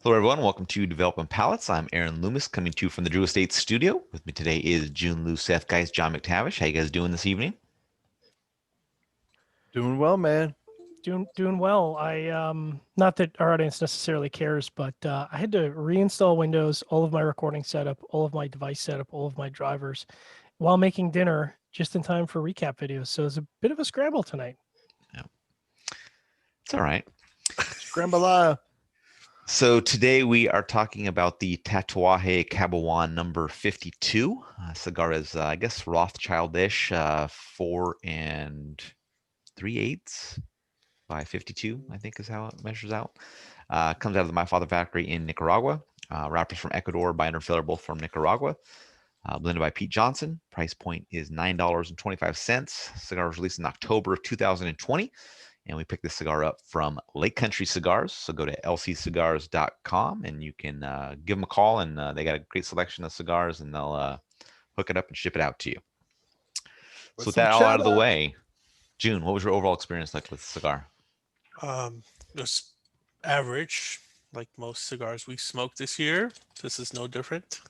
Hello, everyone. Welcome to Developing Palates. I'm Aaron Loomis, coming to you from the Drew Estate Studio. With me today is Jiunn, Lou, Seth, guys, John McTavish. How you guys doing this evening? Doing well, man. Doing well. I not that our audience necessarily cares, but I had to reinstall Windows, all of my recording setup, all of my device setup, all of my drivers, while making dinner just in time for recap videos. So it's a bit of a scramble tonight. Yeah, it's all right. Scramble. So today we are talking about the Tatuaje Cabaiguan number 52. Cigar is, I guess, Rothschildish, 4 3/8 by 52, I think is how it measures out. Comes out of the My Father factory in Nicaragua. Wrappers from Ecuador, binder and filler both from Nicaragua. Blended by Pete Johnson. Price point is $9.25. Cigar was released in October of 2020. And we picked this cigar up from Lake Country Cigars. So go to lccigars.com and you can give them a call. And they got a great selection of cigars and they'll hook it up and ship it out to you. So with that all out of the way, Jiunn, what was your overall experience like with the cigar? It was average, like most cigars we smoked this year. This is no different.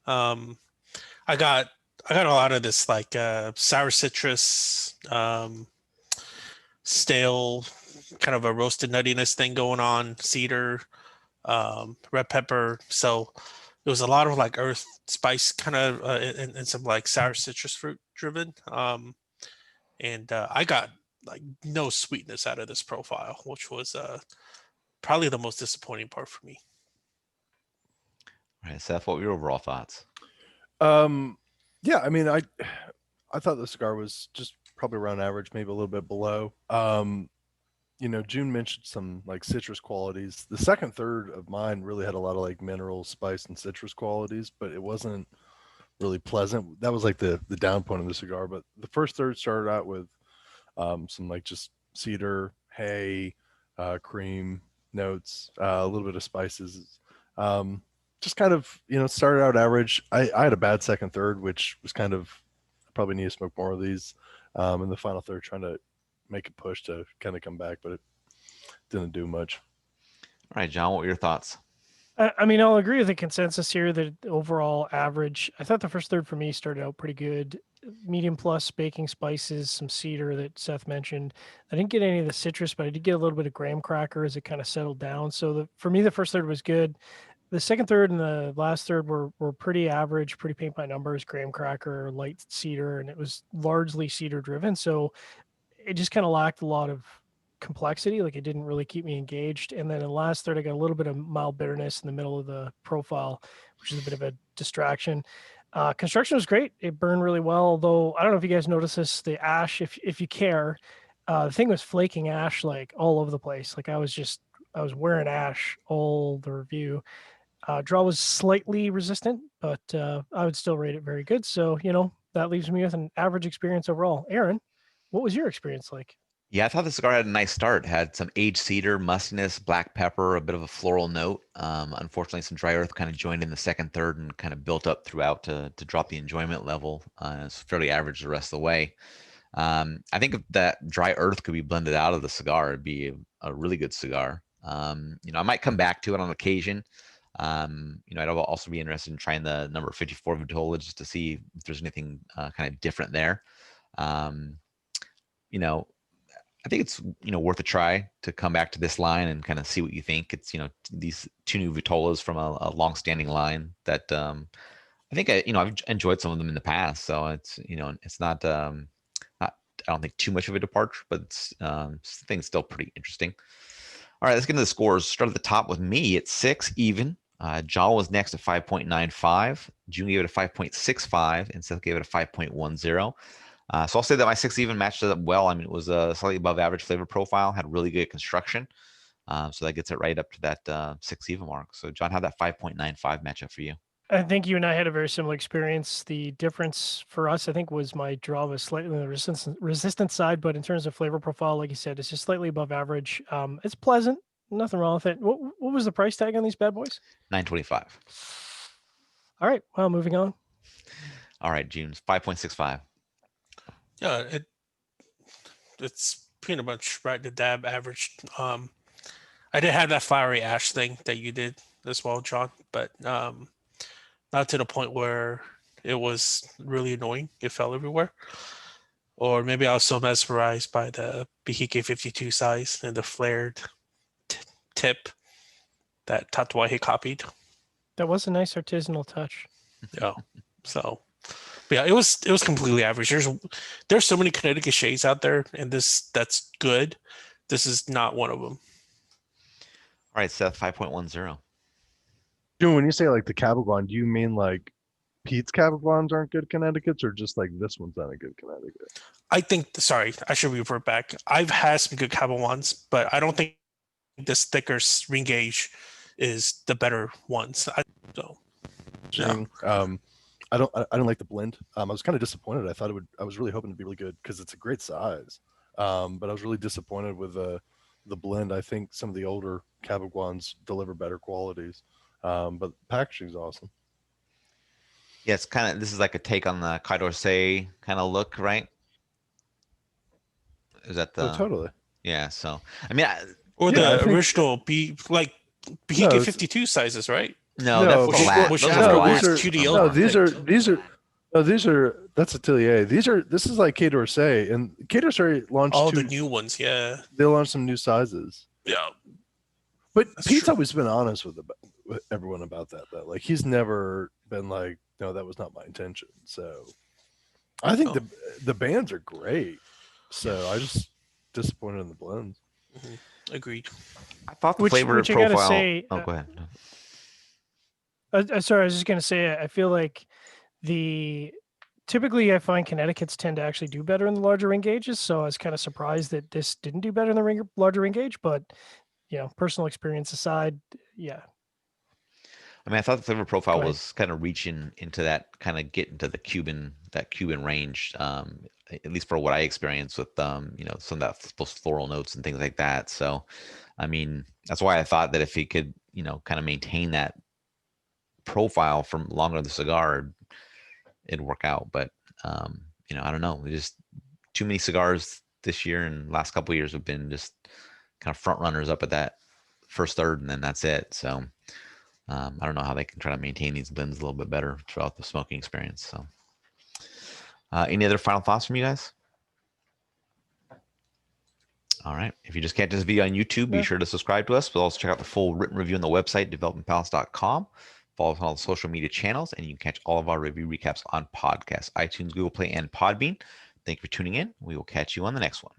I got a lot of this like sour citrus, stale, kind of a roasted nuttiness thing going on, cedar, red pepper. So it was a lot of like earth spice kind of and some like sour citrus fruit driven. And I got like no sweetness out of this profile, which was probably the most disappointing part for me. All right, Seth, what were your overall thoughts? Yeah, I mean, I thought the cigar was just probably around average, maybe a little bit below. Jiunn mentioned some like citrus qualities. The second third of mine really had a lot of like mineral, spice, and citrus qualities, but it wasn't really pleasant. That was like the down point of the cigar. But the first third started out with some like just cedar, hay, cream notes, a little bit of spices. Just kind of, started out average. I had a bad second third, which was kind of, I probably need to smoke more of these. In the final third, trying to make a push to kind of come back, but it didn't do much. All right, John, what were your thoughts? I mean, I'll agree with the consensus here that overall average. I thought the first third for me started out pretty good. Medium plus baking spices, some cedar that Seth mentioned. I didn't get any of the citrus, but I did get a little bit of graham cracker as it kind of settled down. So for me, the first third was good. The second third and the last third were pretty average, pretty paint by numbers, graham cracker, light cedar, and it was largely cedar driven. So it just kind of lacked a lot of complexity. Like it didn't really keep me engaged. And then in the last third, I got a little bit of mild bitterness in the middle of the profile, which is a bit of a distraction. Construction was great. It burned really well. Although I don't know if you guys noticed this, the ash, if you care, the thing was flaking ash like all over the place. Like I was wearing ash all the review. Draw was slightly resistant, but I would still rate it very good. So, that leaves me with an average experience overall. Aaron, what was your experience like? Yeah, I thought the cigar had a nice start. Had some aged cedar, mustiness, black pepper, a bit of a floral note. Unfortunately, some dry earth kind of joined in the second, third, and kind of built up throughout to drop the enjoyment level. It's fairly average the rest of the way. I think if that dry earth could be blended out of the cigar, it'd be a really good cigar. I might come back to it on occasion. I'd also be interested in trying the number 54 Vitola just to see if there's anything kind of different there. I think it's worth a try to come back to this line and kind of see what you think. It's these two new Vitolas from a long-standing line that I think I've enjoyed some of them in the past. So it's not I don't think too much of a departure, but it's I think it's still pretty interesting. All right, let's get into the scores. Start at the top with me at 6 even. John was next at 5.95. Jiunn gave it a 5.65, and Seth gave it a 5.10. So I'll say that my 6 even matched it up well. I mean, it was a slightly above average flavor profile, had really good construction. So that gets it right up to that 6 even mark. So John, how'd that 5.95 match up for you? I think you and I had a very similar experience. The difference for us, I think, was my draw was slightly on the resistance side, but in terms of flavor profile, like you said, it's just slightly above average. It's pleasant, nothing wrong with it. What was the price tag on these bad boys? $9.25. All right, well, moving on. All right, Jiunn's 5.65. Yeah, it's pretty much right to dab average. I did have that flowery ash thing that you did as well, John, but not to the point where it was really annoying. It fell everywhere. Or maybe I was so mesmerized by the Behike 52 size and the flared tip that Tatuaje copied. That was a nice artisanal touch. Yeah. So, but yeah, it was completely average. There's so many Connecticut shades out there, and that's good. This is not one of them. All right, Seth, 5.10. Dude, when you say like the Cabaiguan, do you mean like Pete's Cabaiguans aren't good Connecticut's, or just like this one's not a good Connecticut? I think. Sorry, I should revert back. I've had some good Cabaiguans, but I don't think this thicker ring gauge is the better ones. Yeah. I don't like the blend. I was kind of disappointed. I was really hoping to be really good because it's a great size. But I was really disappointed with the blend. I think some of the older Cabaiguans deliver better qualities. But the packaging's awesome. Yeah, it's kind of, this is like a take on the Kai d'Orsay kind of look, right? Is that the? Oh, totally. Yeah. So I mean, or Yeah, the original Behike 52 sizes, right? no, that's which- flat. which Those has are the flat. worst these are, QDO. no, these are that's Atelier. This is like K d'Orsay, and K d'Orsay launched All the new ones, yeah. they launched some new sizes. Yeah. But That's Pete's true. always been honest with everyone about that, though. Like he's never been like, no, that was not my intention. So I think the bands are great. So I just disappointed in the blends. Agreed. I thought the Which flavor I gotta profile. say, Oh, go ahead. sorry, I was just gonna say, I feel like typically I find Connecticut's tend to actually do better in the larger ring gauges. So I was kind of surprised that this didn't do better in the larger ring gauge. But personal experience aside, yeah. I mean, I thought the flavor profile Go ahead. was kind of reaching into that, kind of get into the Cuban range, at least for what I experienced with some of that those floral notes and things like that. So, I mean, that's why I thought that if he could, kind of maintain that profile from longer in the cigar, it'd work out. But I don't know. Just too many cigars this year and last couple of years have been just kind of front runners up at that first third, and then that's it. So I don't know how they can try to maintain these blends a little bit better throughout the smoking experience. So any other final thoughts from you guys? All right. If you just catch this video on YouTube, be sure to subscribe to us, but also check out the full written review on the website, developmentpalace.com. Follow us on all the social media channels, and you can catch all of our review recaps on podcasts, iTunes, Google Play, and Podbean. Thank you for tuning in. We will catch you on the next one.